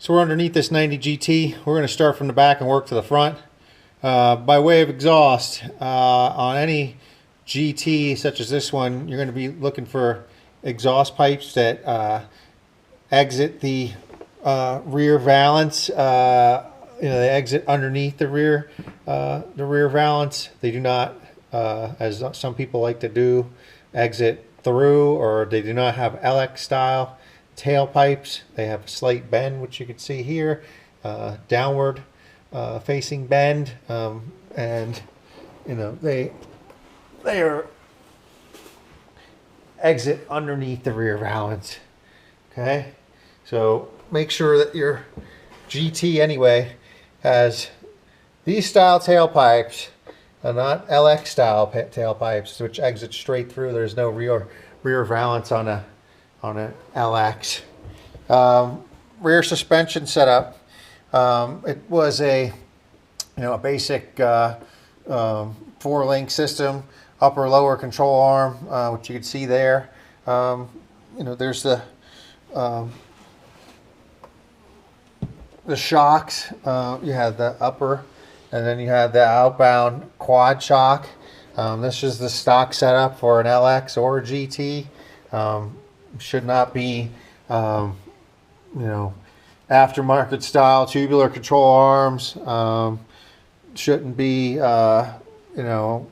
So we're underneath this 90 GT. We're going to start from the back and work to the front. By way of exhaust, on any GT such as this one, you're going to be looking for exhaust pipes that exit the rear valance. They exit underneath the rear valance. They do not, as some people like to do, exit through, or they do not have LX style tailpipes. They have a slight bend, which you can see here, downward facing bend, and they are exit underneath the rear valance. Okay, so make sure that your GT anyway has these style tailpipes, and not LX style tailpipes, which exit straight through. There's no rear valance on a LX. Rear suspension setup. It was a basic 4-link system, upper lower control arm, which you can see there. There's the shocks. You have the upper, and then you have the outbound quad shock. This is the stock setup for an LX or a GT. Should not be, aftermarket style tubular control arms. Shouldn't be, any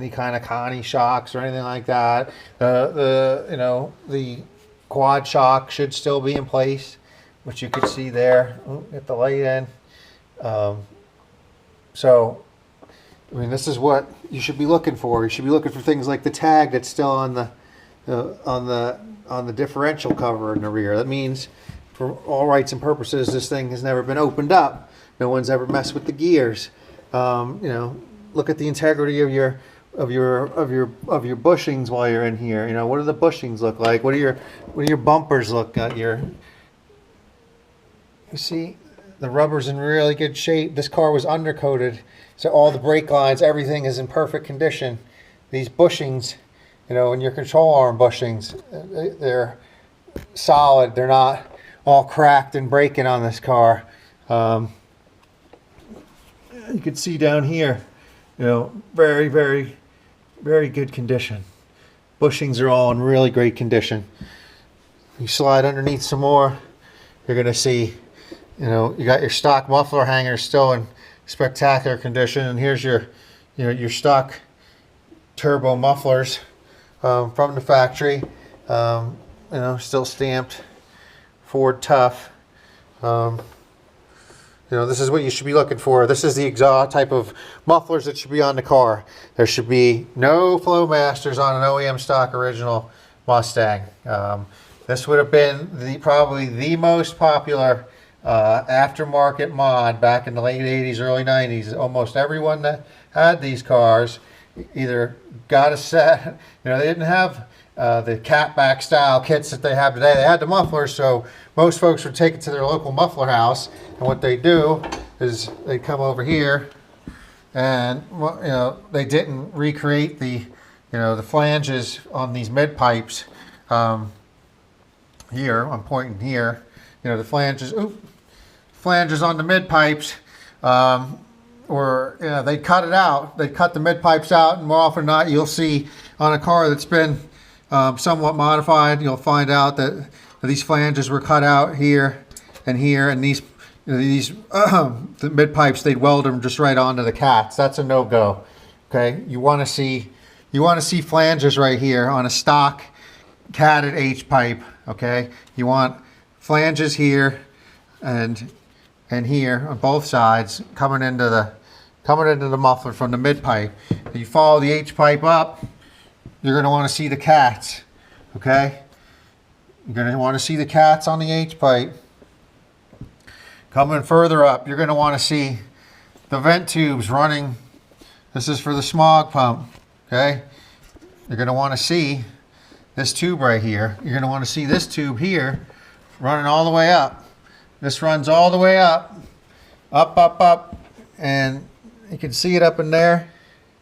kind of Connie shocks or anything like that. The quad shock should still be in place, which you can see there. Get the light in. So, this is what you should be looking for. You should be looking for things like the tag that's still on the differential cover in the rear. That means, for all rights and purposes, this thing has never been opened up. No one's ever messed with the gears. Look at the integrity of your bushings while you're in here. What do the bushings look like? What do your bumpers look like? You see, the rubber's in really good shape. This car was undercoated, so all the brake lines, everything is in perfect condition. These bushings, and your control arm bushings, they're solid. They're not all cracked and breaking on this car. You can see down here, very, very, very good condition. Bushings are all in really great condition. You slide underneath some more, you're going to see, you got your stock muffler hangers still in spectacular condition, and here's your stock turbo mufflers from the factory, still stamped Ford Tough. This is what you should be looking for. This is the exhaust type of mufflers that should be on the car. There should be no Flowmasters on an OEM stock original Mustang. This would have been probably the most popular aftermarket mod back in the late 80s, early 90s. Almost everyone that had these cars either got a set, they didn't have the catback style kits that they have today. They had the mufflers, so most folks would take it to their local muffler house, and what they do is they come over here, and they didn't recreate the the flanges on these mid pipes. Here I'm pointing here, the flanges on the mid pipes, or they cut it out. They cut the mid pipes out, and more often than not, you'll see on a car that's been somewhat modified, you'll find out that these flanges were cut out here, and these the mid pipes, they'd weld them just right onto the cats. That's a no-go. Okay, you want to see flanges right here on a stock catted H pipe. Okay, you want flanges here and here on both sides coming into the muffler from the mid pipe. If you follow the H pipe up, you're going to want to see the cats. Okay, you're going to want to see the cats on the H pipe. Coming further up, you're going to want to see the vent tubes running. This is for the smog pump. Okay, you're going to want to see this tube right here. You're going to want to see this tube here running all the way up. This runs all the way up, and you can see it up in there.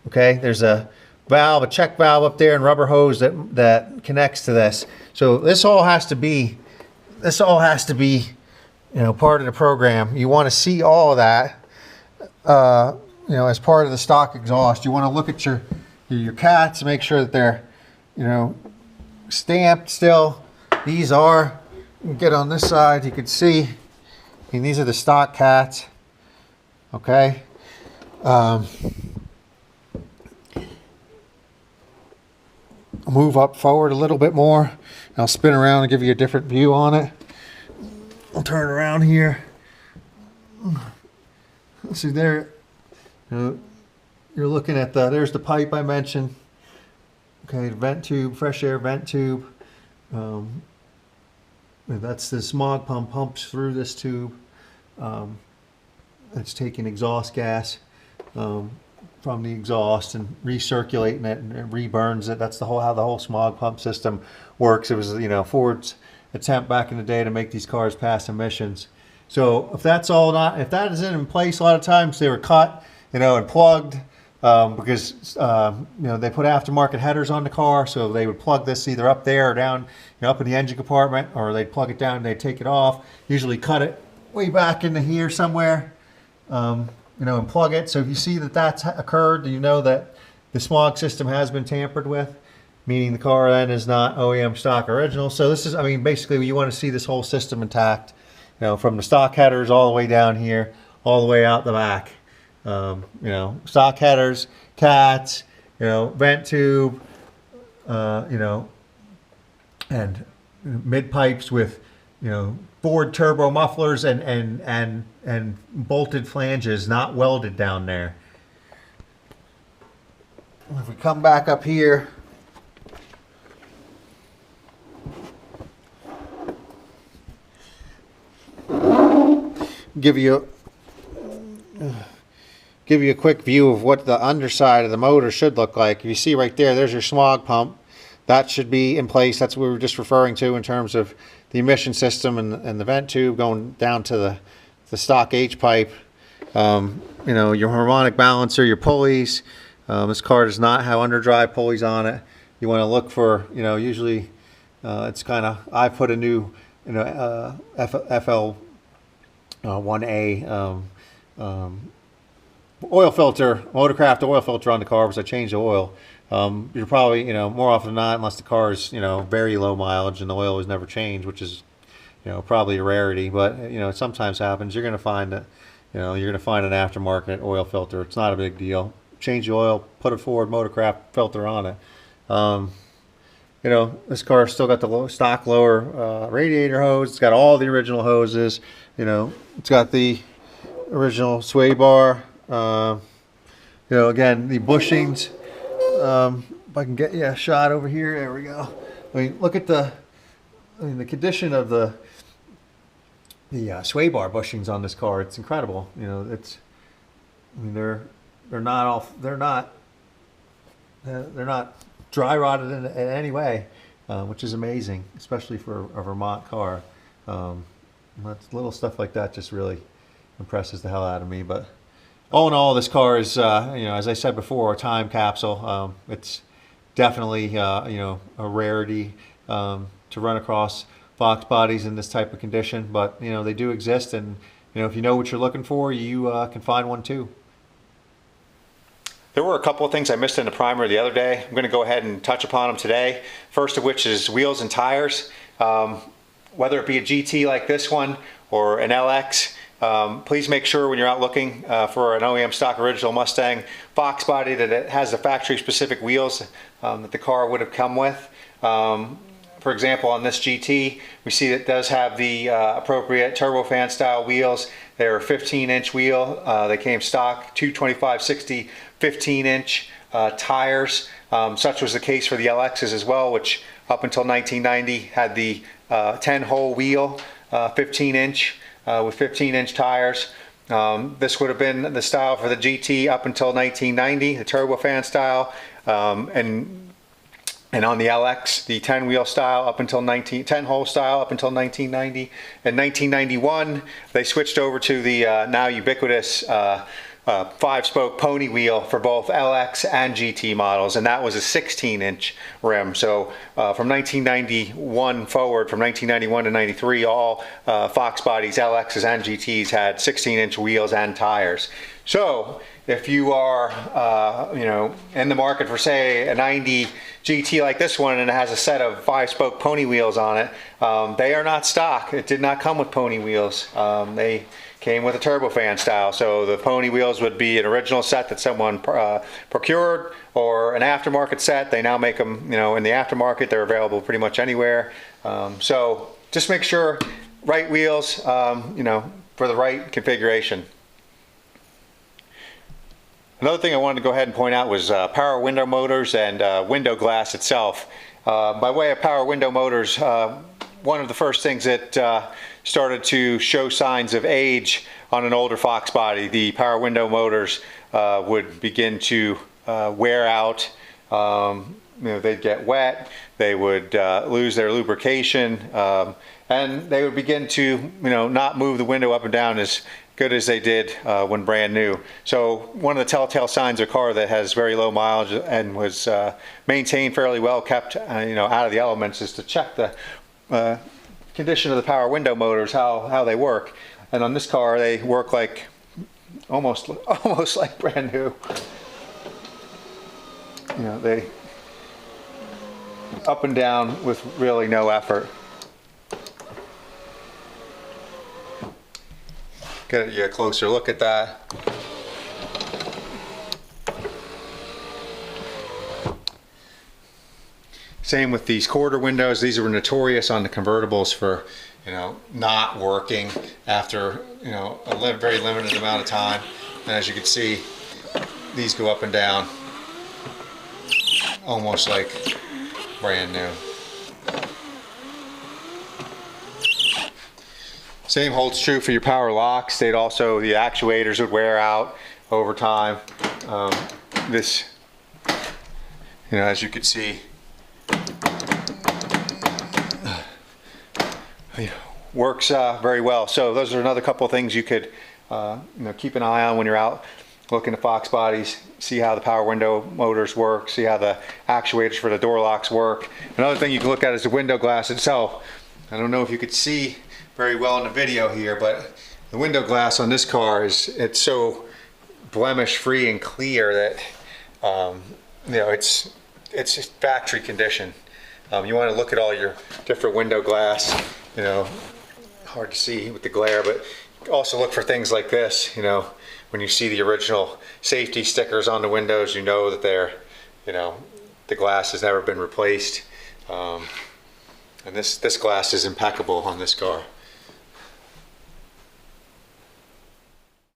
Okay, there's a valve, a check valve up there, and rubber hose that connects to this. So this all has to be part of the program. You want to see all of that, as part of the stock exhaust. You want to look at your cats, make sure that they're, stamped still. These are, get on this side, you can see, these are the stock cats. Okay. Move up forward a little bit more. I'll spin around and give you a different view on it. I'll turn around here. See there, you're looking at there's the pipe I mentioned. Okay, vent tube, fresh air vent tube. That's the smog pump pumps through this tube. It's taking exhaust gas from the exhaust and recirculating it, and it reburns it. That's how the whole smog pump system works. It was Ford's attempt back in the day to make these cars pass emissions. So if that isn't in place, a lot of times they were cut, and plugged because they put aftermarket headers on the car, so they would plug this either up there or down, up in the engine compartment, or they'd plug it down and they'd take it off. Usually cut it way back into here somewhere. And plug it. So if you see that that's occurred, you know that the smog system has been tampered with, meaning the car then is not OEM stock original. So this is, basically you want to see this whole system intact, from the stock headers all the way down here, all the way out the back. Stock headers, cats, vent tube, and mid pipes with, Ford turbo mufflers and bolted flanges, not welded down there. If we come back up here, give you a quick view of what the underside of the motor should look like. If you see right there, there's your smog pump. That should be in place. That's what we were just referring to in terms of the emission system and the vent tube going down to the stock H pipe. Your harmonic balancer, your pulleys. This car does not have underdrive pulleys on it. You want to look for, usually it's kind of, I put a new, FL 1A oil filter, Motorcraft oil filter on the car because I changed the oil. You're probably, more often than not, unless the car is, very low mileage and the oil was never changed, which is, probably a rarity, but, it sometimes happens. You're going to find that, you're going to find an aftermarket oil filter. It's not a big deal. Change the oil, put a Ford Motorcraft filter on it. This car's still got the stock lower radiator hose. It's got all the original hoses. It's got the original sway bar. Again, the bushings. If I can get you a shot over here, there we go. Look at the condition of the sway bar bushings on this car. It's incredible. They're not dry rotted in any way, which is amazing, especially for a Vermont car. Little stuff like that just really impresses the hell out of me. But all in all, this car is, as I said before, a time capsule. It's definitely, a rarity to run across Fox bodies in this type of condition. But, they do exist. And, if you know what you're looking for, you can find one too. There were a couple of things I missed in the primer the other day. I'm going to go ahead and touch upon them today. First of which is wheels and tires. Whether it be a GT like this one or an LX, please make sure when you're out looking for an OEM stock original Mustang Fox-Body that it has the factory specific wheels that the car would have come with. For example, on this GT, we see that it does have the appropriate turbofan style wheels. They're a 15-inch wheel. They came stock 225/60 15-inch tires. Such was the case for the LXs as well, which up until 1990 had the 10-hole wheel, 15-inch with 15-inch tires. This would have been the style for the GT up until 1990, the turbofan style, and on the LX, the 10-wheel style up until 10-hole style up until 1990. In 1991, they switched over to the now ubiquitous 5-spoke pony wheel for both LX and GT models, and that was a 16-inch rim. So from 1991 forward, from 1991 to 93, all Fox-Bodies, LXs, and GTs had 16-inch wheels and tires. So if you are, in the market for, say, a 90 GT like this one, and it has a set of 5-spoke pony wheels on it, they are not stock. It did not come with pony wheels. They came with a turbofan style. So the pony wheels would be an original set that someone procured, or an aftermarket set. They now make them, in the aftermarket. They're available pretty much anywhere. So just make sure right wheels, for the right configuration. Another thing I wanted to go ahead and point out was power window motors and window glass itself. By way of power window motors, one of the first things that started to show signs of age on an older Fox body, the power window motors would begin to wear out. They'd get wet, they would lose their lubrication, and they would begin to not move the window up and down as good as they did when brand new. So one of the telltale signs of a car that has very low mileage and was maintained fairly well, kept out of the elements, is to check the condition of the power window motors, how they work. And on this car, they work like almost like brand new. They up and down with really no effort. Get you a closer look at that. Same with these quarter windows. These were notorious on the convertibles for, not working after, a very limited amount of time. And as you can see, these go up and down almost like brand new. Same holds true for your power locks. The actuators would wear out over time. This, as you can see, works very well. So those are another couple of things you could keep an eye on when you're out looking at Fox bodies. See how the power window motors work, see how the actuators for the door locks work. Another thing you can look at is the window glass itself. I don't know if you could see very well in the video here, but the window glass on this car it's so blemish free and clear that it's just factory condition. You want to look at all your different window glass, hard to see with the glare, but also look for things like this. When you see the original safety stickers on the windows, that they're, the glass has never been replaced. And this glass is impeccable on this car.